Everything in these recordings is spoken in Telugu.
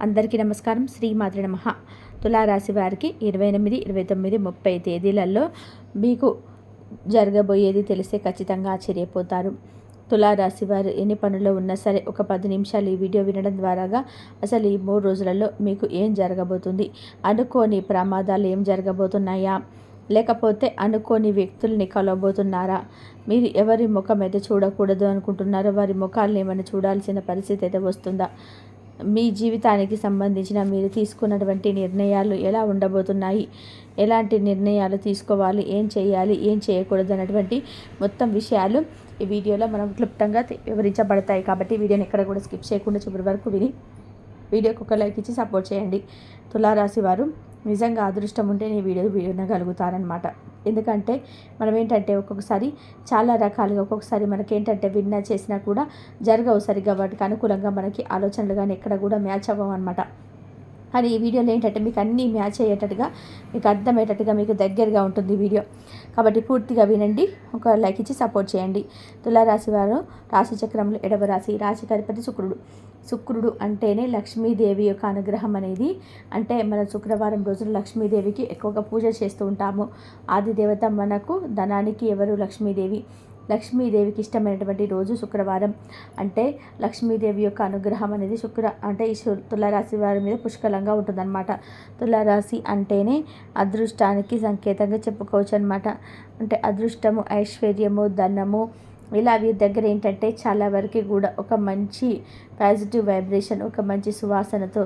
అందరికీ నమస్కారం. శ్రీమాత్రే నమః. తులారాశి వారికి 28, 29, 30 తేదీలలో మీకు జరగబోయేది తెలిస్తే ఖచ్చితంగా ఆశ్చర్యపోతారు. తులారాశి వారు ఎన్ని పనుల్లో ఉన్నా సరే ఒక 10 నిమిషాలు ఈ వీడియో వినడం ద్వారాగా అసలు ఈ 3 రోజులలో మీకు ఏం జరగబోతుంది, అనుకోని ప్రమాదాలు ఏం జరగబోతున్నాయా, లేకపోతే అనుకోని వ్యక్తుల్ని కలవబోతున్నారా, మీరు ఎవరి ముఖం అయితే చూడకూడదు అనుకుంటున్నారో వారి ముఖాలను ఏమైనా చూడాల్సిన పరిస్థితి అయితే వస్తుందా, మీ జీవితానికి సంబంధించిన మీరు తీసుకున్నటువంటి నిర్ణయాలు ఎలా ఉండబోతున్నాయి, ఎలాంటి నిర్ణయాలు తీసుకోవాలి, ఏం చేయాలి, ఏం చేయకూడదు అన్నటువంటి మొత్తం విషయాలు ఈ వీడియోలో మనం క్లుప్తంగా వివరించబడతాయి. కాబట్టి వీడియోని ఎక్కడ కూడా స్కిప్ చేయకుండా చివరి వరకు విని వీడియోకి ఒక లైక్ ఇచ్చి సపోర్ట్ చేయండి. తులారాశి వారు నిజంగా అదృష్టం ఉంటే ఈ వీడియో వినగలుగుతారనమాట. ఎందుకంటే మనం ఏంటంటే ఒక్కొక్కసారి చాలా రకాలుగా ఒక్కొక్కసారి మనకేంటంటే విన్నా చేసినా కూడా జరగవు సరిగ్గా, వాటికి అనుకూలంగా మనకి ఆలోచనలు కానీ ఎక్కడ కూడా మ్యాచ్ అవ్వవు అనమాట. కానీ ఈ వీడియోలో ఏంటంటే మీకు అన్నీ మ్యాచ్ అయ్యేటట్టుగా, మీకు అర్థమయ్యేటట్టుగా, మీకు దగ్గరగా ఉంటుంది వీడియో. కాబట్టి పూర్తిగా వినండి, ఒక లైక్ ఇచ్చి సపోర్ట్ చేయండి. తులారాశి వారు రాశి చక్రంలో 7వ రాశి, రాశికి అధిపతి శుక్రుడు అంటేనే లక్ష్మీదేవి యొక్క అనుగ్రహం అనేది. అంటే మన శుక్రవారం రోజున లక్ష్మీదేవికి ఎక్కువగా పూజ చేస్తూ ఉంటాము. ఆది దేవత మనకు ధనానికి ఎవరు? లక్ష్మీదేవికి ఇష్టమైనటువంటి రోజు శుక్రవారం. అంటే లక్ష్మీదేవి యొక్క అనుగ్రహం అనేది ఈ తులారాశి వారి మీద పుష్కలంగా ఉంటుందన్నమాట. తులారాశి అంటేనే అదృష్టానికి సంకేతంగా చెప్పుకోవచ్చు అనమాట. అంటే అదృష్టము, ఐశ్వర్యము, ధనము, ఇలా వీరి దగ్గర ఏంటంటే చాలా వరకు కూడా ఒక మంచి పాజిటివ్ వైబ్రేషన్, ఒక మంచి సువాసనతో,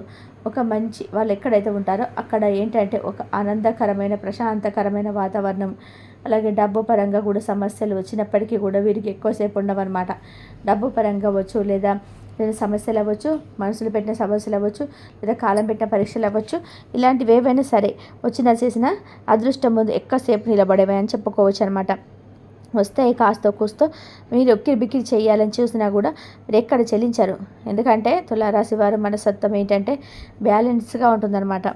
ఒక మంచి వాళ్ళు ఎక్కడైతే ఉంటారో అక్కడ ఏంటంటే ఒక ఆనందకరమైన, ప్రశాంతకరమైన వాతావరణం. అలాగే డబ్బు పరంగా కూడా సమస్యలు వచ్చినప్పటికీ కూడా వీరికి ఎక్కువసేపు ఉండవన్నమాట. డబ్బు పరంగా అవ్వచ్చు, లేదా సమస్యలు అవ్వచ్చు, మనసులు పెట్టిన సమస్యలు అవ్వచ్చు, లేదా కాలం పెట్టిన పరీక్షలు అవ్వచ్చు, ఇలాంటివి ఏవైనా సరే వచ్చినా చేసిన అదృష్టం ముందు ఎక్కువసేపు నిలబడేవే అని చెప్పుకోవచ్చు అనమాట. వస్తే కాస్తో కూస్తో మీరు ఒక్కిరి బిక్కిరి చేయాలని చూసినా కూడా మీరు ఎక్కడ చెల్లించరు. ఎందుకంటే తులారాశి వారు మనస్తత్వం ఏంటంటే బ్యాలెన్స్గా ఉంటుందన్నమాట.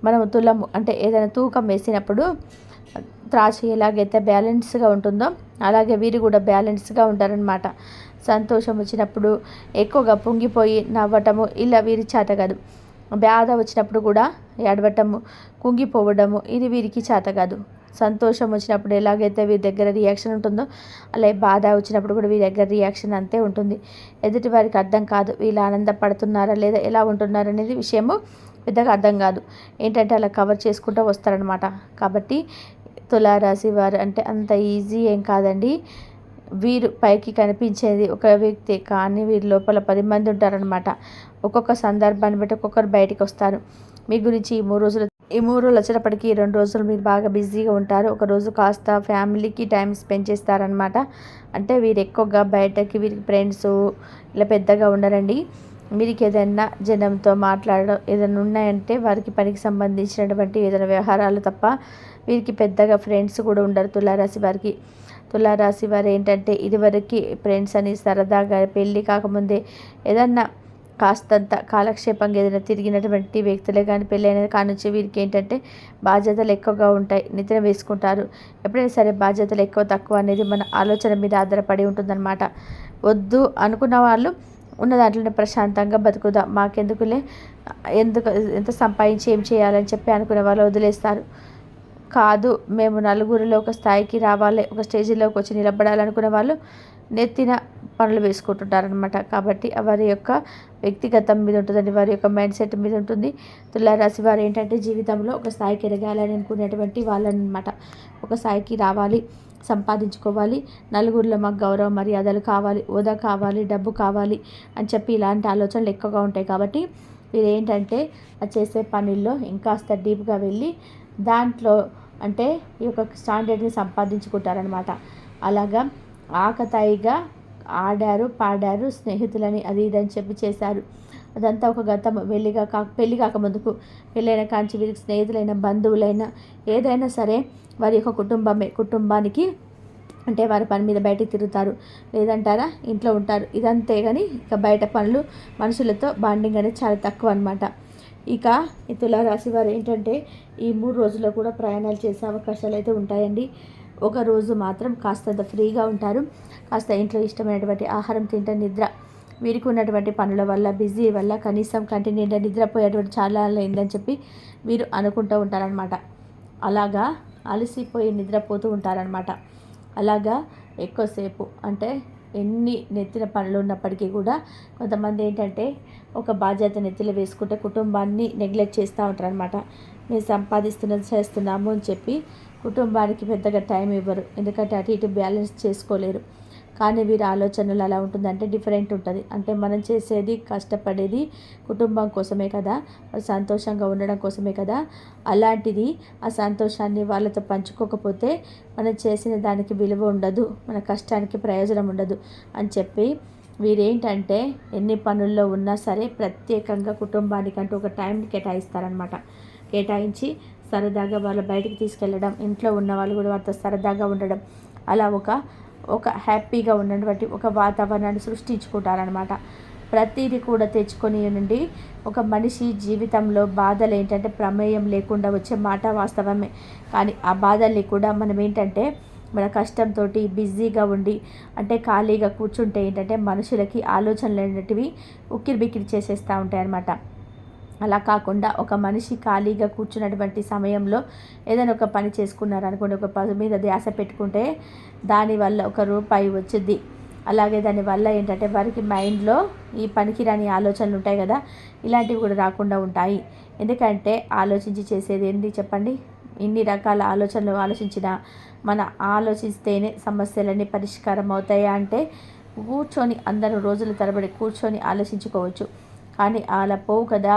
మనం తులము అంటే ఏదైనా తూకం వేసినప్పుడు త్రాసు ఎలాగైతే బ్యాలెన్స్గా ఉంటుందో అలాగే వీరు కూడా బ్యాలెన్స్గా ఉంటారనమాట. సంతోషం వచ్చినప్పుడు ఎక్కువగా పొంగిపోయి నవ్వటము ఇలా వీరి చేత కాదు. బాధ వచ్చినప్పుడు కూడా ఏడవటము, కుంగిపోవడము ఇది వీరికి చేత కాదు. సంతోషం వచ్చినప్పుడు ఎలాగైతే వీరి దగ్గర రియాక్షన్ ఉంటుందో అలాగే బాధ వచ్చినప్పుడు కూడా వీరి దగ్గర రియాక్షన్ అంతే ఉంటుంది. ఎదుటి వారికి అర్థం కాదు వీళ్ళు ఆనందపడుతున్నారా లేదా ఎలా ఉంటున్నారా అనేది విషయము పెద్దగా అర్థం కాదు. ఏంటంటే అలా కవర్ చేసుకుంటూ వస్తారనమాట. కాబట్టి తులారాశి వారు అంటే అంత ఈజీ ఏం కాదండి. వీరు పైకి కనిపించేది ఒక వ్యక్తి, కానీ వీరి లోపల 10 మంది ఉంటారనమాట. ఒక్కొక్క సందర్భాన్ని బట్టి ఒక్కొక్కరు బయటికి వస్తారు. మీ గురించి ఈ 3 రోజులు వచ్చేటప్పటికి 2 రోజులు మీరు బాగా బిజీగా ఉంటారు. ఒక రోజు కాస్త ఫ్యామిలీకి టైం స్పెండ్ చేస్తారనమాట. అంటే వీరు ఎక్కువగా బయటకి వీరికి ఫ్రెండ్స్ ఇలా పెద్దగా ఉండరండి. వీరికి ఏదైనా జనంతో మాట్లాడడం ఏదైనా ఉన్నాయంటే వారికి పనికి సంబంధించినటువంటి ఏదైనా వ్యవహారాలు తప్ప వీరికి పెద్దగా ఫ్రెండ్స్ కూడా ఉండరు. తులారాశి వారు ఏంటంటే ఇదివరకు ఫ్రెండ్స్ అని సరదాగా పెళ్ళి కాకముందే ఏదన్నా కాస్తంత కాలక్షేపంగా ఏదైనా తిరిగినటువంటి వ్యక్తులే కానీ పెళ్ళైన కానుంచి వీరికి ఏంటంటే బాధ్యతలు ఎక్కువగా ఉంటాయి, నిద్ర వేసుకుంటారు. ఎప్పుడైనా సరే బాధ్యతలు ఎక్కువ తక్కువ అనేది మన ఆలోచన మీద ఆధారపడి ఉంటుందన్నమాట. వద్దు అనుకున్న వాళ్ళు ఉన్న దాంట్లోనే ప్రశాంతంగా బతుకుదాం, మాకెందుకులే, ఎంత సంపాదించి ఏం చేయాలని చెప్పి అనుకునే వాళ్ళు వదిలేస్తారు. కాదు మేము నలుగురిలో ఒక స్థాయికి రావాలి, ఒక స్టేజీలోకి వచ్చి నిలబడాలనుకునే వాళ్ళు నెత్తిన పనులు వేసుకుంటుంటారనమాట. కాబట్టి వారి యొక్క వ్యక్తిగతం మీద ఉంటుందండి, వారి యొక్క మైండ్ సెట్ మీద ఉంటుంది. తులారాశి వారు ఏంటంటే జీవితంలో ఒక స్థాయికి ఎదగాలని అనుకునేటువంటి వాళ్ళనమాట. ఒక స్థాయికి రావాలి, సంపాదించుకోవాలి, నలుగురిలో మాకు గౌరవ మర్యాదలు కావాలి, హోదా కావాలి, డబ్బు కావాలి అని చెప్పి ఇలాంటి ఆలోచనలు ఎక్కువగా ఉంటాయి. కాబట్టి వీరు ఏంటంటే చేసే పనుల్లో ఇంకాస్త డీప్గా వెళ్ళి దాంట్లో అంటే ఈ యొక్క స్టాండర్డ్ని సంపాదించుకుంటారనమాట. అలాగా ఆకతాయిగా ఆడారు, పాడారు, స్నేహితులని అది ఇదని చెప్పి చేశారు. అదంతా ఒక గతం. పెళ్ళి కాకముందుకు, పెళ్ళైన కాంచి వీరికి స్నేహితులైన, బంధువులైన ఏదైనా సరే వారి యొక్క కుటుంబానికి అంటే వారి పని మీద బయటికి తిరుగుతారు, లేదంటారా ఇంట్లో ఉంటారు. ఇదంతే కానీ ఇక బయట పనులు మనుషులతో బాండింగ్ అనేది చాలా తక్కువ అనమాట. ఇక ఈ తులారాశి వారు ఏంటంటే ఈ 3 రోజుల్లో కూడా ప్రయాణాలు చేసే అవకాశాలు అయితే ఉంటాయండి. ఒక రోజు మాత్రం కాస్తంత ఫ్రీగా ఉంటారు. కాస్త ఇంట్లో ఇష్టమైనటువంటి ఆహారం తింటే నిద్ర వీరికి ఉన్నటువంటి పనుల వల్ల బిజీ వల్ల కనీసం కంటి నిండా నిద్రపోయేటువంటి చాలా అయిందని చెప్పి వీరు అనుకుంటూ ఉంటారనమాట. అలాగా అలసిపోయి నిద్రపోతూ ఉంటారనమాట. అలాగా ఎక్కువసేపు అంటే ఎన్ని నెత్తిన పనులు ఉన్నప్పటికీ కూడా కొంతమంది ఏంటంటే ఒక బాధ్యత నెత్తిలో వేసుకుంటే కుటుంబాన్ని నెగ్లెక్ట్ చేస్తూ ఉంటారనమాట. మేము చేస్తున్నాము అని చెప్పి కుటుంబానికి పెద్దగా టైం ఇవ్వరు. ఎందుకంటే అటు ఇటు బ్యాలెన్స్ చేసుకోలేరు. కానీ వీరి ఆలోచనలు అలా ఉంటుందంటే డిఫరెంట్ ఉంటుంది. అంటే మనం చేసేది కష్టపడేది కుటుంబం కోసమే కదా, సంతోషంగా ఉండడం కోసమే కదా. అలాంటిది ఆ సంతోషాన్ని వాళ్ళతో పంచుకోకపోతే మనం చేసిన దానికి విలువ ఉండదు, మన కష్టానికి ప్రయోజనం ఉండదు అని చెప్పి వీరేంటంటే ఎన్ని పనుల్లో ఉన్నా సరే ప్రత్యేకంగా కుటుంబానికంటూ ఒక టైంని కేటాయిస్తారనమాట. కేటాయించి సరదాగా వాళ్ళు బయటికి తీసుకెళ్ళడం, ఇంట్లో ఉన్న వాళ్ళు కూడా వారితో సరదాగా ఉండడం, అలా ఒక హ్యాపీగా ఉన్నటువంటి ఒక వాతావరణాన్ని సృష్టించుకుంటారనమాట. ప్రతిదీ కూడా తెచ్చుకొని నుండి ఒక మనిషి జీవితంలో బాధలు ఏంటంటే ప్రమేయం లేకుండా వచ్చే మాట వాస్తవమే. కానీ ఆ బాధల్ని కూడా మనం ఏంటంటే మన కష్టంతో బిజీగా ఉండి అంటే ఖాళీగా కూర్చుంటే ఏంటంటే మనుషులకి ఆలోచనలు అనేటివి ఉక్కిరిబిక్కిరి చేసేస్తూ ఉంటాయి అన్నమాట. అలా కాకుండా ఒక మనిషి ఖాళీగా కూర్చున్నటువంటి సమయంలో ఏదైనా ఒక పని చేసుకున్నారనుకోండి, ఒక పని మీద ధ్యాస పెట్టుకుంటే దానివల్ల ₹1 వచ్చింది. అలాగే దానివల్ల ఏంటంటే వారికి మైండ్లో ఈ పనికిరాని ఆలోచనలు ఉంటాయి కదా, ఇలాంటివి కూడా రాకుండా ఉంటాయి. ఎందుకంటే ఆలోచించి చేసేది ఏంటి చెప్పండి? ఇన్ని రకాల ఆలోచనలు ఆలోచించినా మన ఆలోచిస్తేనే సమస్యలన్నీ పరిష్కారం అవుతాయా అంటే కూర్చొని అందరూ రోజుల తరబడి కూర్చొని ఆలోచించుకోవచ్చు. కానీ అలా పోవు కదా.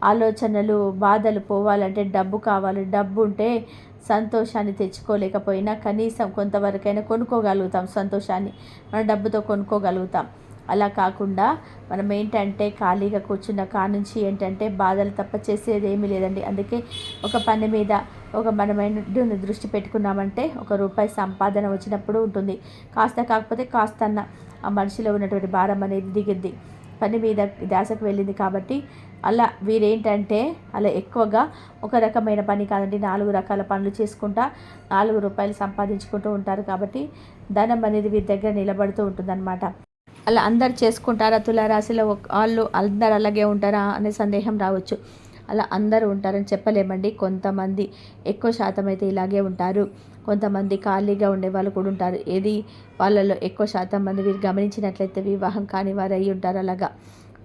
ఆలోచనలు బాధలు పోవాలంటే డబ్బు కావాలి. డబ్బు ఉంటే సంతోషాన్ని తెచ్చుకోలేకపోయినా కనీసం కొంతవరకైనా కొనుక్కోగలుగుతాం. సంతోషాన్ని మన డబ్బుతో కొనుక్కోగలుగుతాం. అలా కాకుండా మనం ఏంటంటే ఖాళీగా కూర్చున్న కానుంచి ఏంటంటే బాధలు తప్ప చేసేది ఏమీ లేదండి. అందుకే ఒక పని మీద మనమైన దృష్టి పెట్టుకున్నామంటే ₹1 సంపాదన వచ్చినప్పుడు ఉంటుంది. కాస్త కాకపోతే కాస్తన్న ఆ మనిషిలో ఉన్నటువంటి భారం అనేది దిగిద్ది. పని మీద ధ్యాసకు వెళ్ళింది కాబట్టి అలా వీరేంటంటే అలా ఎక్కువగా ఒక రకమైన పని కాదండి, 4 రకాల పనులు చేసుకుంటా ₹4 సంపాదించుకుంటూ ఉంటారు. కాబట్టి ధనం అనేది వీరి దగ్గర నిలబడుతూ ఉంటుందన్నమాట. అలా అందరు చేసుకుంటారా? తులారాశిలో వాళ్ళు అందరు అలాగే ఉంటారా అనే సందేహం రావచ్చు. అలా అందరూ ఉంటారని చెప్పలేమండి. కొంతమంది ఎక్కువ శాతం అయితే ఇలాగే ఉంటారు. కొంతమంది ఖాళీగా ఉండేవాళ్ళు కూడా ఉంటారు. వాళ్ళలో ఎక్కువ శాతం మంది వీరు గమనించినట్లయితే వివాహం కాని వారు అయి ఉంటారు. అలాగా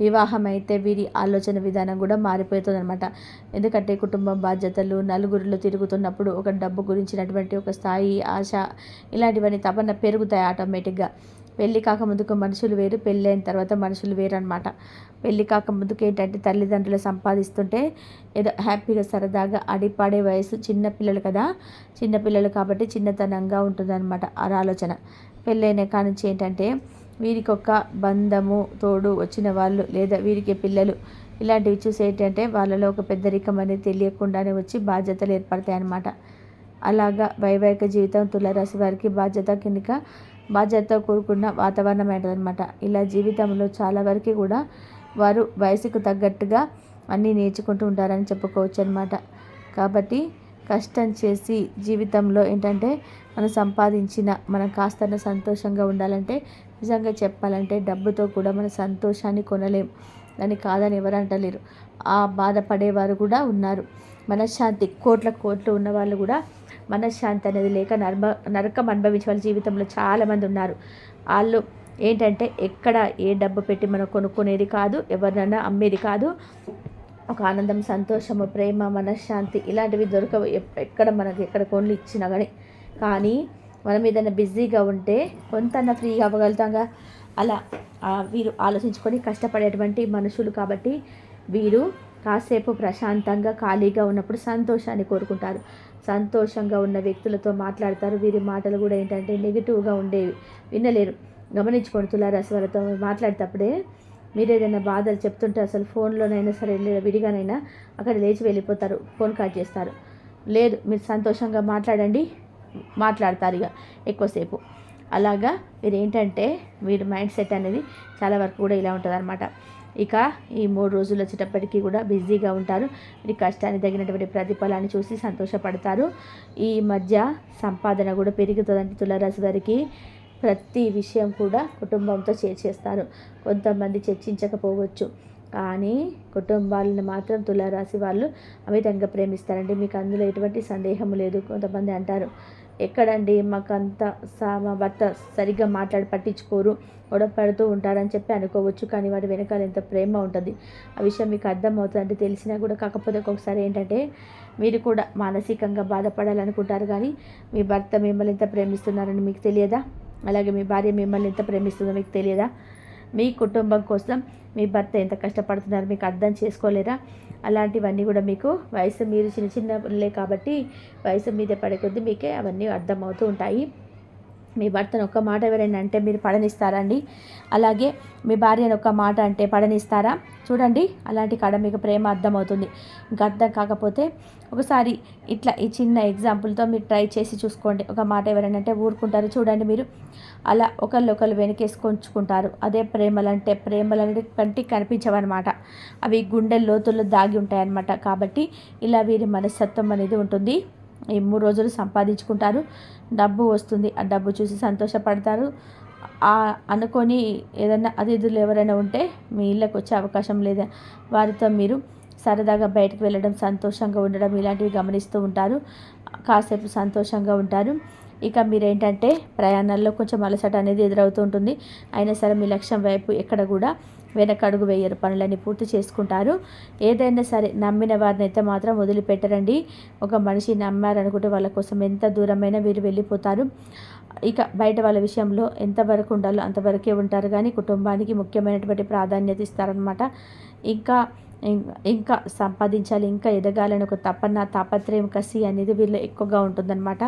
వివాహం అయితే వీరి ఆలోచన విధానం కూడా మారిపోతుందన్నమాట. ఎందుకంటే కుటుంబం బాధ్యతలు నలుగురిలో తిరుగుతున్నప్పుడు ఒక డబ్బు గురించినటువంటి ఒక స్థాయి, ఆశ ఇలాంటివన్నీ తపన పెరుగుతాయి ఆటోమేటిక్గా. పెళ్ళి కాకముందుకు మనుషులు వేరు, పెళ్ళి అయిన తర్వాత మనుషులు వేరు అనమాట. పెళ్ళి కాకముందుకు ఏంటంటే తల్లిదండ్రులు సంపాదిస్తుంటే ఏదో హ్యాపీగా సరదాగా ఆడిపాడే వయసు, చిన్నపిల్లలు కదా, చిన్నపిల్లలు కాబట్టి చిన్నతనంగా ఉంటుందన్నమాట ఆ ఆలోచన. పెళ్ళైన కానుంచి ఏంటంటే వీరికి ఒక బంధము తోడు వచ్చిన వాళ్ళు లేదా వీరికి పిల్లలు ఇలాంటివి చూసి ఏంటంటే వాళ్ళలో ఒక పెద్దరికం అనేది తెలియకుండానే వచ్చి బాధ్యతలు ఏర్పడతాయి అన్నమాట. అలాగా వైవాహిక జీవితం తులారాశి వారికి బాధ్యతతో కూడుకున్న వాతావరణం ఏంటదనమాట. ఇలా జీవితంలో చాలా వరకు కూడా వారు వయసుకు తగ్గట్టుగా అన్నీ నేర్చుకుంటూ ఉంటారని చెప్పుకోవచ్చు అనమాట. కాబట్టి కష్టం చేసి జీవితంలో ఏంటంటే మనం సంపాదించిన మనం కాస్త సంతోషంగా ఉండాలంటే నిజంగా చెప్పాలంటే డబ్బుతో కూడా మన సంతోషాన్ని కొనలేం. దాన్ని కాదని ఎవరు అంటలేరు. ఆ బాధపడేవారు కూడా ఉన్నారు. మనశ్శాంతి కోట్లు ఉన్న వాళ్ళు కూడా మనశ్శాంతి అనేది లేక నరకం అనుభవించే వాళ్ళ జీవితంలో చాలామంది ఉన్నారు. వాళ్ళు ఏంటంటే ఎక్కడ ఏ డబ్బు పెట్టి మనం కొనుక్కునేది కాదు, ఎవరినైనా అమ్మేది కాదు. ఒక ఆనందం, సంతోషము, ప్రేమ, మనశ్శాంతి ఇలాంటివి దొరకవు ఎక్కడ కొనులు ఇచ్చినా కానీ మనం ఏదైనా బిజీగా ఉంటే కొంత ఫ్రీగా అవ్వగలుగుతాంగా. అలా వీరు ఆలోచించుకొని కష్టపడేటువంటి మనుషులు కాబట్టి వీరు కాసేపు ప్రశాంతంగా ఖాళీగా ఉన్నప్పుడు సంతోషాన్ని కోరుకుంటారు. సంతోషంగా ఉన్న వ్యక్తులతో మాట్లాడతారు. వీరి మాటలు కూడా ఏంటంటే నెగిటివ్గా ఉండేవి వినలేరు. గమనించుకోండి, తులారాశి వాళ్ళతో మాట్లాడేటప్పుడే మీరు ఏదైనా బాధలు చెప్తుంటే అసలు ఫోన్లోనైనా సరే విడిగానైనా అక్కడ లేచి వెళ్ళిపోతారు, ఫోన్ కట్ చేస్తారు. లేదు మీరు సంతోషంగా మాట్లాడతారు ఇక ఎక్కువసేపు. అలాగా మీరు ఏంటంటే వీరి మైండ్ సెట్ అనేది చాలా వరకు కూడా ఇలా ఉంటుంది అనమాట. ఇక ఈ 3 రోజులు వచ్చేటప్పటికీ కూడా బిజీగా ఉంటారు. వీరి కష్టాన్ని తగినటువంటి ప్రతిఫలాన్ని చూసి సంతోషపడతారు. ఈ మధ్య సంపాదన కూడా పెరుగుతుందంటే తులారాశి వారికి ప్రతి విషయం కూడా కుటుంబంతో షేర్ చేస్తారు. కొంతమంది చర్చించకపోవచ్చు, కానీ కుటుంబాలను మాత్రం తులారాశి వాళ్ళు అమితంగా ప్రేమిస్తారండి. మీకు అందులో ఎటువంటి సందేహం లేదు. కొంతమంది అంటారు, ఎక్కడండి మాకంత మా భర్త సరిగ్గా పట్టించుకోరు, గొడవ పడుతూ ఉంటారని చెప్పి అనుకోవచ్చు, కానీ వాడి వెనకాల ఎంత ప్రేమ ఉంటుంది ఆ విషయం మీకు అర్థమవుతుందంటే తెలిసినా కూడా. కాకపోతే ఒక్కొక్కసారి ఏంటంటే మీరు కూడా మానసికంగా బాధపడాలనుకుంటారు, కానీ మీ భర్త మిమ్మల్ని ఎంత ప్రేమిస్తున్నారని మీకు తెలియదా? అలాగే మీ భార్య మిమ్మల్ని ఎంత ప్రేమిస్తుందో మీకు తెలియదా? మీ కుటుంబం కోసం మీ భర్త ఎంత కష్టపడుతున్నారో మీకు అర్థం చేసుకోలేరా? అలాంటివన్నీ కూడా మీకు వయసు మీరు చిన్న చిన్నలే కాబట్టి వయసు మీద పడే కొద్దీ మీకే అవన్నీ అర్థమవుతూ ఉంటాయి. మీ భర్తను ఒక్క మాట ఎవరైనా అంటే మీరు పడనిస్తారా అండి? అలాగే మీ భార్యను ఒక్క మాట అంటే పడనిస్తారా? చూడండి, అలాంటి కాడ మీకు ప్రేమ అర్థమవుతుంది. ఇంకా అర్థం కాకపోతే ఒకసారి ఇట్లా ఈ చిన్న ఎగ్జాంపుల్తో మీరు ట్రై చేసి చూసుకోండి. ఒక మాట ఎవరైనా అంటే ఊరుకుంటారు. చూడండి, మీరు అలా ఒకళ్ళు వెనకేసుకొంచుకుంటారు. అదే ప్రేమలంటే కంటికి కనిపించవన్నమాట. అవి గుండె లోతుల్లో దాగి ఉంటాయన్నమాట. కాబట్టి ఇలా వీరి మనస్తత్వం అనేది ఉంటుంది. ఈ 3 రోజులు సంపాదించుకుంటారు, డబ్బు వస్తుంది, ఆ డబ్బు చూసి సంతోషపడతారు. అనుకొని ఏదైనా అతిథులు ఎవరైనా ఉంటే మీ ఇళ్ళకి వచ్చే అవకాశం లేదా, వారితో మీరు సరదాగా బయటకు వెళ్ళడం, సంతోషంగా ఉండడం ఇలాంటివి గమనిస్తూ ఉంటారు. కాసేపు సంతోషంగా ఉంటారు. ఇక మీరేంటంటే ప్రయాణాల్లో కొంచెం అలసట అనేది ఎదురవుతూ ఉంటుంది. అయినా సరే మీ లక్ష్యం వైపు ఎక్కడ కూడా వెనకడుగు వేయరు, పనులన్నీ పూర్తి చేసుకుంటారు. ఏదైనా సరే నమ్మిన వారిని అయితే మాత్రం వదిలిపెట్టరండి. ఒక మనిషి నమ్మారనుకుంటే వాళ్ళ కోసం ఎంత దూరమైనా వీరు వెళ్ళిపోతారు. ఇక బయట వాళ్ళ విషయంలో ఎంతవరకు ఉండాలో అంతవరకే ఉంటారు, కానీ కుటుంబానికి ముఖ్యమైనటువంటి ప్రాధాన్యత ఇస్తారనమాట. ఇంకా ఇంకా సంపాదించాలి, ఇంకా ఎదగాలని ఒక తాపత్రయం, కసి అనేది వీళ్ళు ఎక్కువగా ఉంటుందన్నమాట.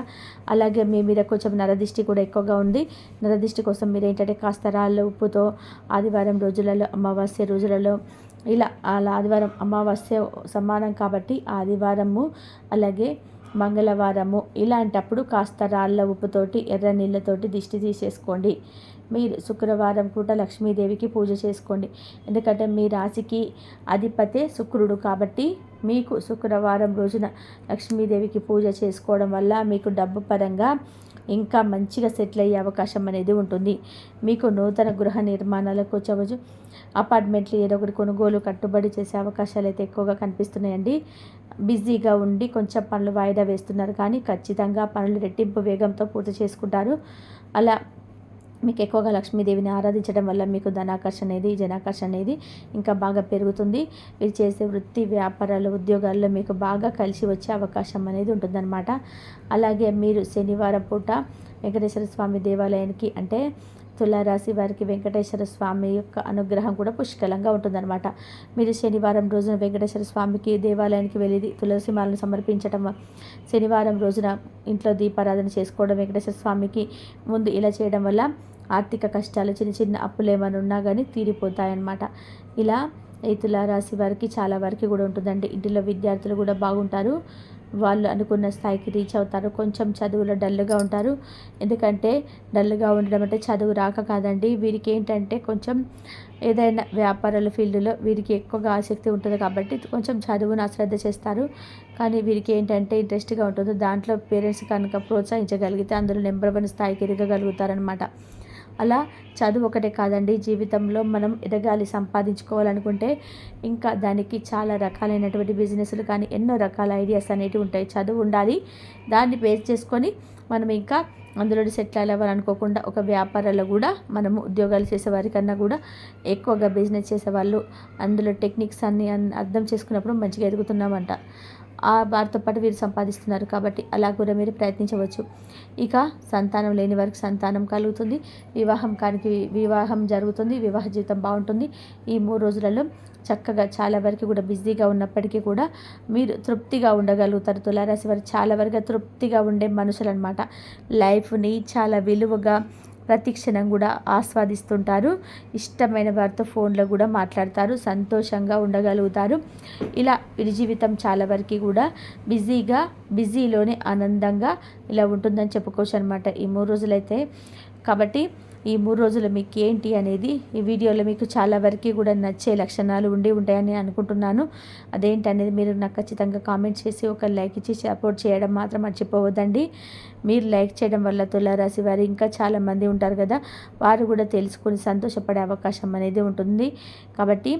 అలాగే మీ మీద కొంచెం నరదిష్టి కూడా ఎక్కువగా ఉంది. నరదిష్టి కోసం మీరు ఏంటంటే కాస్త రాళ్ళ ఉప్పుతో ఆదివారం రోజులలో, అమావాస్య రోజులలో అలా ఆదివారం అమావాస్య సమానం కాబట్టి ఆదివారము అలాగే మంగళవారము ఇలాంటప్పుడు కాస్త రాళ్ళ ఉప్పుతోటి ఎర్ర నీళ్ళతోటి దిష్టి తీసేసుకోండి. మీరు శుక్రవారం కూడా లక్ష్మీదేవికి పూజ చేసుకోండి. ఎందుకంటే మీ రాశికి అధిపతే శుక్రుడు కాబట్టి మీకు శుక్రవారం రోజున లక్ష్మీదేవికి పూజ చేసుకోవడం వల్ల మీకు డబ్బు పరంగా ఇంకా మంచిగా సెటిల్ అయ్యే అవకాశం అనేది ఉంటుంది. మీకు నూతన గృహ నిర్మాణాలకు వచ్చవచ్చు, అపార్ట్మెంట్లు ఏదో ఒకటి కొనుగోలు కట్టుబడి చేసే అవకాశాలు అయితే ఎక్కువగా కనిపిస్తున్నాయండి. బిజీగా ఉండి కొంచెం పనులు వాయిదా వేస్తున్నారు, కానీ ఖచ్చితంగా పనులు రెట్టింపు వేగంతో పూర్తి చేసుకుంటారు. అలా మీకు ఎక్కువగా లక్ష్మీదేవిని ఆరాధించడం వల్ల మీకు ధనాకర్షణ అనేది, జనాకర్షణ అనేది ఇంకా బాగా పెరుగుతుంది. మీరు చేసే వృత్తి, వ్యాపారాలు, ఉద్యోగాల్లో మీకు బాగా కలిసి వచ్చే అవకాశం అనేది ఉంటుందన్నమాట. అలాగే మీరు శనివారం పూట వెంకటేశ్వర స్వామి దేవాలయానికి, అంటే తులారాశి వారికి వెంకటేశ్వర స్వామి యొక్క అనుగ్రహం కూడా పుష్కలంగా ఉంటుందన్నమాట. మీరు శనివారం రోజున వెంకటేశ్వర స్వామికి దేవాలయానికి వెళ్ళి తులసి మాలను సమర్పించడం, శనివారం రోజున ఇంట్లో దీపారాధన చేసుకోవడం, వెంకటేశ్వర స్వామికి ముందు ఇలా చేయడం వల్ల ఆర్థిక కష్టాలు, చిన్న చిన్న అప్పులు ఏమైనా ఉన్నా కానీ తీరిపోతాయన్నమాట. ఇలా ఈ తులారాశి వారికి చాలా వరకు కూడా ఉంటుందండి. ఇంటిలో విద్యార్థులు కూడా బాగుంటారు, వాళ్ళు అనుకున్న స్థాయికి రీచ్ అవుతారు. కొంచెం చదువులో డల్గా ఉంటారు, ఎందుకంటే డల్గా ఉండడం అంటే చదువు రాక కాదండి. వీరికి ఏంటంటే కొంచెం ఏదైనా వ్యాపారాల ఫీల్డ్లో వీరికి ఎక్కువగా ఆసక్తి ఉంటుంది కాబట్టి కొంచెం చదువును అశ్రద్ధ చేస్తారు. కానీ వీరికి ఏంటంటే ఇంట్రెస్ట్గా ఉంటుంది, దాంట్లో పేరెంట్స్ కనుక ప్రోత్సహించగలిగితే అందులో నెంబర్ 1 స్థాయికి ఎదగగలుగుతారనమాట. అలా చదువు ఒకటే కాదండి, జీవితంలో మనం ఎదగాలి, సంపాదించుకోవాలనుకుంటే ఇంకా దానికి చాలా రకాలైనటువంటి బిజినెస్లు కానీ ఎన్నో రకాల ఐడియాస్ అనేవి ఉంటాయి. చదువు ఉండాలి, దాన్ని బేస్ చేసుకొని మనం ఇంకా అందులో సెటిల్ అవ్వాలనుకోకుండా ఒక వ్యాపారాల్లో కూడా మనము ఉద్యోగాలు చేసేవారి కన్నా కూడా ఎక్కువగా బిజినెస్ చేసేవాళ్ళు అందులో టెక్నిక్స్ అన్నీ అర్థం చేసుకున్నప్పుడు మంచిగా ఎదుగుతున్నామంట. ఆ వారితో పాటు వీరు సంపాదిస్తున్నారు కాబట్టి అలా కూడా మీరు ప్రయత్నించవచ్చు. ఇక సంతానం లేని వారికి సంతానం కలుగుతుంది, వివాహం జరుగుతుంది, వివాహ జీవితం బాగుంటుంది. ఈ 3 రోజులలో చక్కగా చాలా వరకు కూడా బిజీగా ఉన్నప్పటికీ కూడా మీరు తృప్తిగా ఉండగలుగుతారు. తులారాశి వారు చాలా వరకు తృప్తిగా ఉండే మనుషులు అనమాట. లైఫ్ని చాలా విలువగా ప్రతి క్షణం కూడా ఆస్వాదిస్తుంటారు. ఇష్టమైన వారితో ఫోన్లో కూడా మాట్లాడతారు, సంతోషంగా ఉండగలుగుతారు. ఇలా వీరి జీవితం చాలా వరకు కూడా బిజీలోనే ఆనందంగా ఇలా ఉంటుందని చెప్పుకోవచ్చు అనమాట ఈ 3 రోజులైతే. కాబట్టి ఈ 3 రోజులు మీకు ఏంటి అనేది ఈ వీడియోలో మీకు చాలా వరకు కూడా నచ్చే లక్షణాలు ఉంటాయని అనుకుంటున్నాను. అదేంటి అనేది మీరు నాకు ఖచ్చితంగా కామెంట్ చేసి ఒక లైక్ ఇచ్చి సపోర్ట్ చేయడం మాత్రం మర్చిపోవద్దండి. మీరు లైక్ చేయడం వల్ల తులారాశి వారు ఇంకా చాలామంది ఉంటారు కదా, వారు కూడా తెలుసుకొని సంతోషపడే అవకాశం అనేది ఉంటుంది. కాబట్టి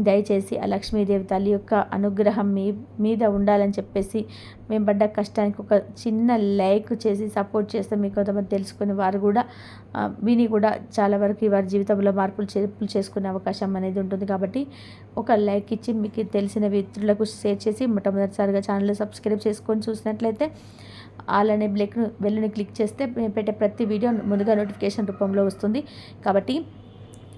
దయచేసి ఆ లక్ష్మీదేవి తల్లి యొక్క అనుగ్రహం మీ మీద ఉండాలని చెప్పేసి మేము పడ్డ కష్టానికి ఒక చిన్న లైక్ చేసి సపోర్ట్ చేస్తే మీకు కొంతమంది తెలుసుకుని వారు కూడా విని కూడా చాలా వరకు వారి జీవితంలో చేర్పులు చేసుకునే అవకాశం అనేది ఉంటుంది. కాబట్టి ఒక లైక్ ఇచ్చి మీకు తెలిసిన వ్యక్తులకు షేర్ చేసి మొట్టమొదటిసారిగా ఛానల్ సబ్స్క్రైబ్ చేసుకొని చూసినట్లయితే అలానే బెల్లుని క్లిక్ చేస్తే మేము పెట్టే ప్రతి వీడియో ముందుగా నోటిఫికేషన్ రూపంలో వస్తుంది. కాబట్టి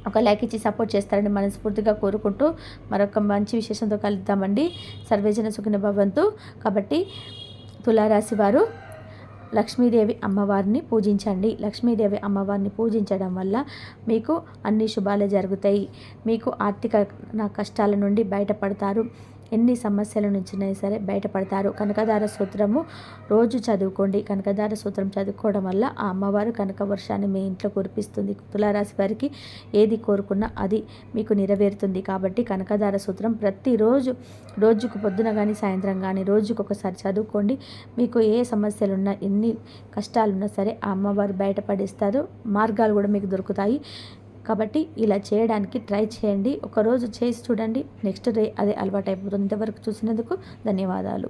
ఒక లైక్ ఇచ్చి సపోర్ట్ చేస్తారని మనస్ఫూర్తిగా కోరుకుంటూ మరొక మంచి విశేషంతో కలుద్దామండి. సర్వేజన సుఖినో భవంతు. కాబట్టి తులారాశి వారు లక్ష్మీదేవి అమ్మవారిని పూజించండి. లక్ష్మీదేవి అమ్మవారిని పూజించడం వల్ల మీకు అన్ని శుభాలే జరుగుతాయి. మీకు ఆర్థిక కష్టాల నుండి బయటపడతారు. ఎన్ని సమస్యల నుంచినైనా సరే బయటపడతారు. కనకదార సూత్రము రోజు చదువుకోండి. కనకదార సూత్రం చదువుకోవడం వల్ల ఆ అమ్మవారు కనక వర్షాన్ని మీ ఇంట్లో కురిపిస్తుంది. తులారాశి వారికి ఏది కోరుకున్నా అది మీకు నెరవేరుతుంది. కాబట్టి కనకదార సూత్రం ప్రతిరోజు రోజుకు పొద్దున కానీ సాయంత్రం కానీ రోజుకు ఒకసారి చదువుకోండి. మీకు ఏ సమస్యలున్నా ఎన్ని కష్టాలున్నా సరే ఆ అమ్మవారు బయటపడిస్తారు. మార్గాలు కూడా మీకు దొరుకుతాయి. కాబట్టి ఇలా చేయడానికి ట్రై చేయండి. ఒకరోజు చేసి చూడండి, నెక్స్ట్ డే అదే అలవాటు అయిపోతుంది. ఇంతవరకు చూసినందుకు ధన్యవాదాలు.